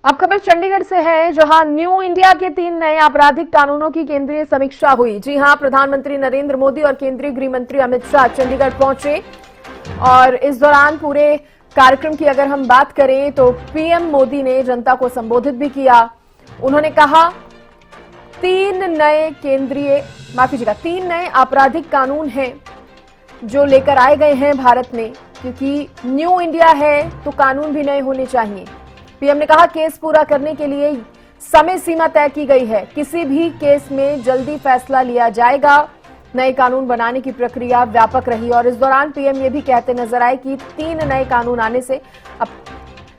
अब खबर चंडीगढ़ से है, जहां न्यू इंडिया के 3 नए आपराधिक कानूनों की केंद्रीय समीक्षा हुई। जी हां, प्रधानमंत्री नरेंद्र मोदी और केंद्रीय गृह मंत्री अमित शाह चंडीगढ़ पहुंचे और इस दौरान पूरे कार्यक्रम की अगर हम बात करें तो पीएम मोदी ने जनता को संबोधित भी किया। उन्होंने कहा 3 नए आपराधिक कानून हैं जो लेकर आए गए हैं भारत में, क्योंकि न्यू इंडिया है तो कानून भी नए होने चाहिए। पीएम ने कहा केस पूरा करने के लिए समय सीमा तय की गई है, किसी भी केस में जल्दी फैसला लिया जाएगा। नए कानून बनाने की प्रक्रिया व्यापक रही और इस दौरान पीएम ये भी कहते नजर आए कि 3 नए कानून आने से अब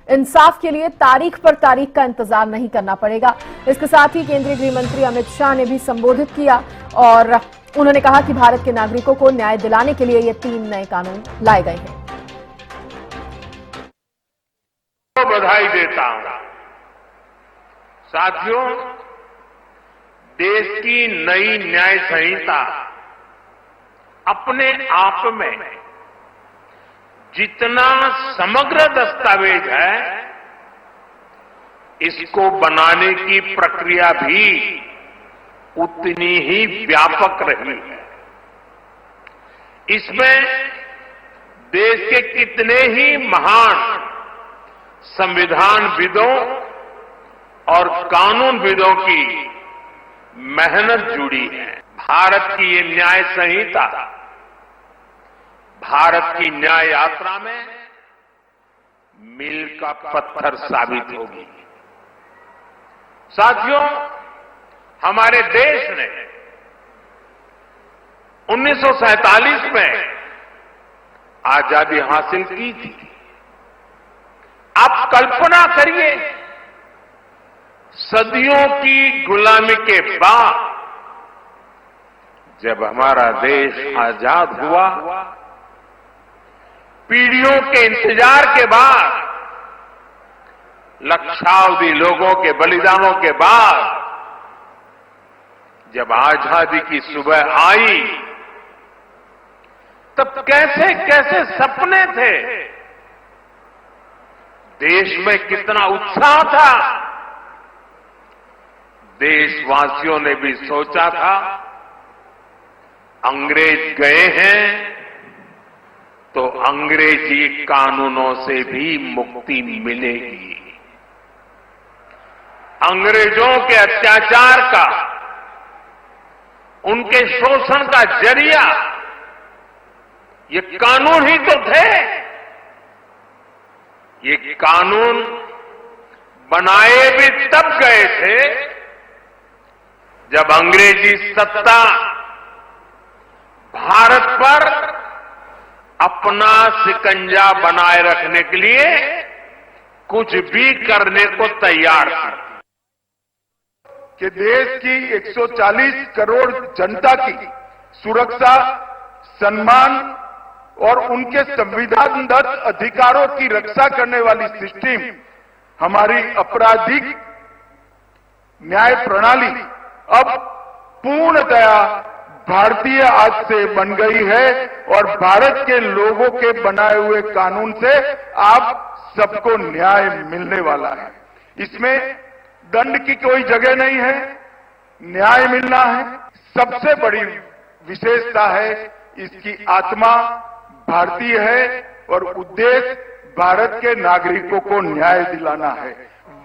इंसाफ के लिए तारीख पर तारीख का इंतजार नहीं करना पड़ेगा। इसके साथ ही केंद्रीय गृह मंत्री अमित शाह ने भी संबोधित किया और उन्होंने कहा कि भारत के नागरिकों को न्याय दिलाने के लिए ये 3 नए कानून लाए गए हैं। बधाई देता हूं। साथियों, देश की नई न्याय संहिता अपने आप में जितना समग्र दस्तावेज है, इसको बनाने की प्रक्रिया भी उतनी ही व्यापक रही है। इसमें देश के कितने ही महान संविधानविदों और कानूनविदों की मेहनत जुड़ी है। भारत की ये न्याय संहिता भारत की न्याय यात्रा में मील का पत्थर साबित होगी। साथियों, हमारे देश ने 1947 में आजादी हासिल की थी। आप कल्पना करिए, सदियों की गुलामी के बाद जब हमारा देश आजाद हुआ, पीढ़ियों के इंतजार के बाद, लक्षावधि लोगों के बलिदानों के बाद जब आजादी की सुबह आई, तब कैसे कैसे सपने थे, देश में कितना उत्साह था। देशवासियों ने भी सोचा था अंग्रेज गए हैं तो अंग्रेजी कानूनों से भी मुक्ति मिलेगी। अंग्रेजों के अत्याचार का, उनके शोषण का जरिया ये कानून ही तो थे। ये कानून बनाए भी तब गए थे जब अंग्रेजी सत्ता भारत पर अपना शिकंजा बनाए रखने के लिए कुछ भी करने को तैयार थी। कि देश की 140 करोड़ जनता की सुरक्षा, सम्मान और उनके संविधानदत्त अधिकारों की रक्षा करने वाली सिस्टम, हमारी आपराधिक न्याय प्रणाली अब पूर्णतया भारतीय आज से बन गई है और भारत के लोगों के बनाए हुए कानून से आप सबको न्याय मिलने वाला है। इसमें दंड की कोई जगह नहीं है, न्याय मिलना है। सबसे बड़ी विशेषता है इसकी आत्मा भारतीय है और उद्देश्य भारत के नागरिकों को न्याय दिलाना है।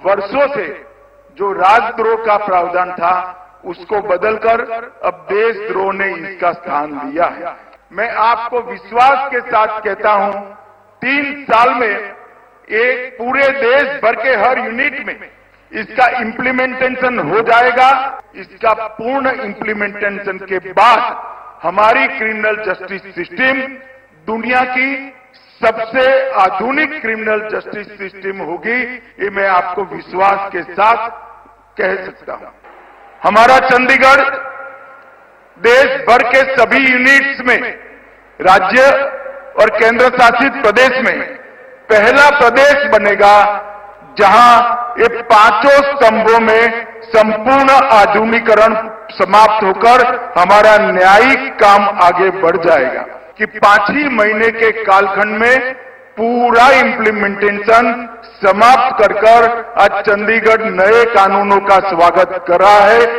वर्षों से जो राजद्रोह का प्रावधान था उसको बदलकर अब देशद्रोह ने इसका स्थान लिया है। मैं आपको विश्वास के साथ कहता हूं, 3 साल में एक पूरे देश भर के हर यूनिट में इसका इम्प्लीमेंटेशन हो जाएगा। इसका पूर्ण इम्प्लीमेंटेशन के बाद हमारी क्रिमिनल जस्टिस सिस्टम दुनिया की सबसे आधुनिक क्रिमिनल जस्टिस सिस्टम होगी। ये मैं आपको विश्वास के साथ कह सकता हूं। हमारा चंडीगढ़ देश भर के सभी यूनिट्स में, राज्य और केंद्र शासित प्रदेश में पहला प्रदेश बनेगा जहां ये 5 स्तंभों में संपूर्ण आधुनिकीकरण समाप्त होकर हमारा न्यायिक काम आगे बढ़ जाएगा। कि 5 ही महीने के कालखंड में पूरा इम्प्लीमेंटेशन समाप्त कर आज चंडीगढ़ नए कानूनों का स्वागत कर रहा है।